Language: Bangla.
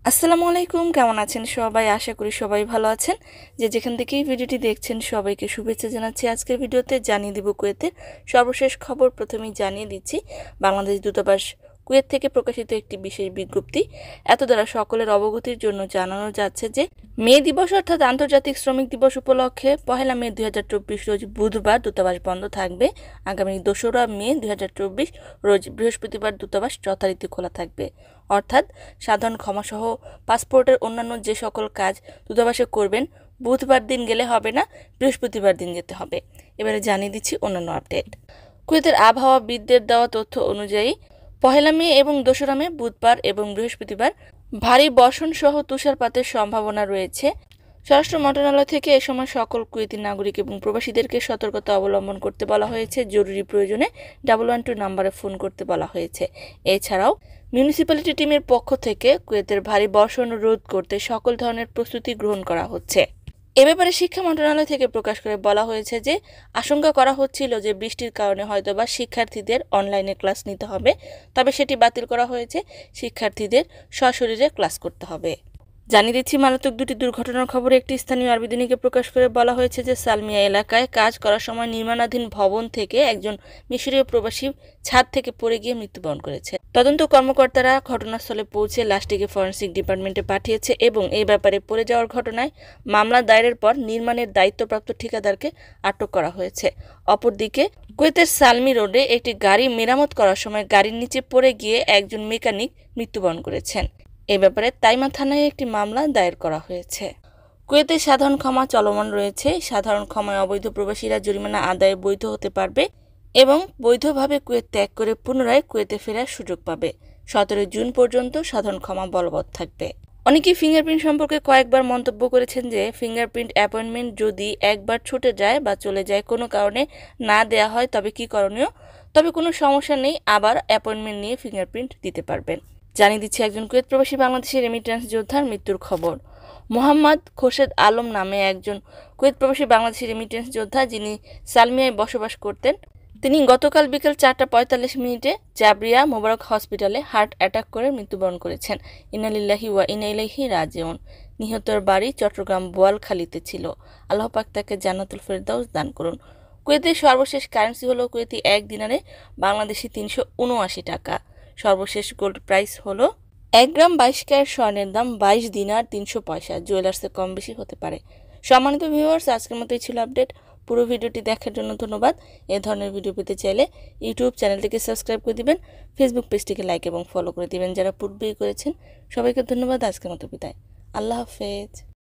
আসসালামু আলাইকুম, কেমন আছেন সবাই? আশা করি সবাই ভালো আছেন। যে যেখান থেকে এই ভিডিওটি দেখছেন সবাইকে শুভেচ্ছা জানাচ্ছি। আজকের ভিডিওতে জানিয়ে দিব কুয়েতের সর্বশেষ খবর। প্রথমেই জানিয়ে দিচ্ছি বাংলাদেশ দূতাবাস কুয়েত থেকে প্রকাশিত একটি বিশেষ বিজ্ঞপ্তি। এত দ্বারা সকলের অবগতির জন্য জানানো যাচ্ছে যে মে দিবস অর্থাৎ আন্তর্জাতিক শ্রমিক দিবস উপলক্ষে 1 মে 2024 রোজ বুধবার দূতাবাস বন্ধ থাকবে। আগামী 2রা মে 2024 রোজ বৃহস্পতিবার দূতাবাস যথারীতি খোলা থাকবে। অর্থাৎ সাধারণ ক্ষমাসহ পাসপোর্টের অন্যান্য যে সকল কাজ দূতাবাসে করবেন বুধবার দিন গেলে হবে না, বৃহস্পতিবার দিন যেতে হবে। এবারে জানিয়ে দিচ্ছি অন্যান্য আপডেট। কুয়েতের আবহাওয়াবিদদের দেওয়া তথ্য অনুযায়ী 1 মে এবং 2রা মে বুধবার এবং বৃহস্পতিবার ভারী বর্ষণ সহ তুষারপাতের সম্ভাবনা রয়েছে। স্বরাষ্ট্র মন্ত্রণালয় থেকে এ সময় সকল কুয়েতি নাগরিক এবং প্রবাসীদেরকে সতর্কতা অবলম্বন করতে বলা হয়েছে। জরুরি প্রয়োজনে 112 নম্বরে ফোন করতে বলা হয়েছে। এছাড়াও মিউনিসিপ্যালিটি টিমের পক্ষ থেকে কুয়েতের ভারী বর্ষণ রোধ করতে সকল ধরনের প্রস্তুতি গ্রহণ করা হচ্ছে। এ ব্যাপারে শিক্ষা মন্ত্রণালয় থেকে প্রকাশ করে বলা হয়েছে যে আশঙ্কা করা হচ্ছিল যে বৃষ্টির কারণে হয়তোবা শিক্ষার্থীদের অনলাইনে ক্লাস নিতে হবে, তবে সেটি বাতিল করা হয়েছে। শিক্ষার্থীদের সশরীরে ক্লাস করতে হবে। জানিয়ে দিচ্ছি মারাত্মক দুটি দুর্ঘটনার খবরে একটি স্থানীয় আরবি দৈনিকে প্রকাশ করে বলা হয়েছে যে সালমিয়া এলাকায় কাজ করার সময় নির্মাণাধীন ভবন থেকে একজন মিশরীয় প্রবাসী ছাদ থেকে পড়ে গিয়ে মৃত্যুবরণ করেছে। তদন্ত কর্মকর্তারা ঘটনাস্থলে পৌঁছে লাশটিকে ফরেনসিক ডিপার্টমেন্টে পাঠিয়েছে এবং এই ব্যাপারে পড়ে যাওয়ার ঘটনায় মামলা দায়েরের পর নির্মাণের দায়িত্বপ্রাপ্ত ঠিকাদারকে আটক করা হয়েছে। অপরদিকে কুয়েতের সালমি রোডে একটি গাড়ি মেরামত করার সময় গাড়ির নিচে পড়ে গিয়ে একজন মেকানিক মৃত্যুবরণ করেছেন। এ ব্যাপারে তাইমা থানায় একটি মামলা দায়ের করা হয়েছে। কুয়েতে সাধারণ ক্ষমা চলমান রয়েছে। সাধারণ ক্ষমায় অবৈধ প্রবাসীরা জরিমানা আদায়ে বৈধ হতে পারবে এবং বৈধভাবে কুয়েত ত্যাগ করে পুনরায় কুয়েতে ফেরার সুযোগ পাবে। 17 জুন পর্যন্ত সাধারণ ক্ষমা বলবৎ থাকবে। অনেকেই ফিঙ্গারপ্রিন্ট সম্পর্কে কয়েকবার মন্তব্য করেছেন যে ফিঙ্গারপ্রিন্ট অ্যাপয়েন্টমেন্ট যদি একবার ছুটে যায় বা চলে যায়, কোনো কারণে না দেয়া হয়, তবে কি করণীয়? তবে কোনো সমস্যা নেই, আবার অ্যাপয়েন্টমেন্ট নিয়ে ফিঙ্গারপ্রিন্ট দিতে পারবেন। জানিয়ে দিচ্ছি একজন কুয়েত প্রবাসী বাংলাদেশের রেমিট্যান্স যোদ্ধার মৃত্যুর খবর। মোহাম্মদ খোরশেদ আলম নামে একজন কুয়েত প্রবাসী বাংলাদেশি রেমিট্যান্স যোদ্ধা, যিনি সালমিয়ায় বসবাস করতেন, তিনি গতকাল বিকেল 4টা 45 জাবরিয়া মোবারক হসপিটালে হার্ট অ্যাটাক করে মৃত্যুবরণ করেছেন। ইন্না লিল্লাহি ওয়া ইন্না ইলাইহি রাজিউন। নিহতের বাড়ি চট্টগ্রাম বোয়ালখালীতে ছিল। আল্লাহ পাক তাকে জান্নাতুল ফেরদাউস দান করুন। কুয়েতের সর্বশেষ কারেন্সি হলো কুয়েতি 1 দিনারে বাংলাদেশি 379 টাকা। সর্বশেষ গোল্ড প্রাইস হলো 1 গ্রাম 22 ক্যারেট স্বর্ণের দাম 22 দিনার 300 পয়সা। জুয়েলার্সে কম বেশি হতে পারে। সম্মানিত ভিউয়ার্স, আজকের মতোই ছিল আপডেট। পুরো ভিডিওটি দেখার জন্য ধন্যবাদ। এই ধরনের ভিডিও পেতে চাইলে ইউটিউব চ্যানেলটিকে সাবস্ক্রাইব করে দিবেন, ফেসবুক পেজটিকে লাইক এবং ফলো করে দিবেন যারা পূর্বেই করেছেন। সবাইকে ধন্যবাদ। আজকের মতো বিদায়। আল্লাহ হাফেজ।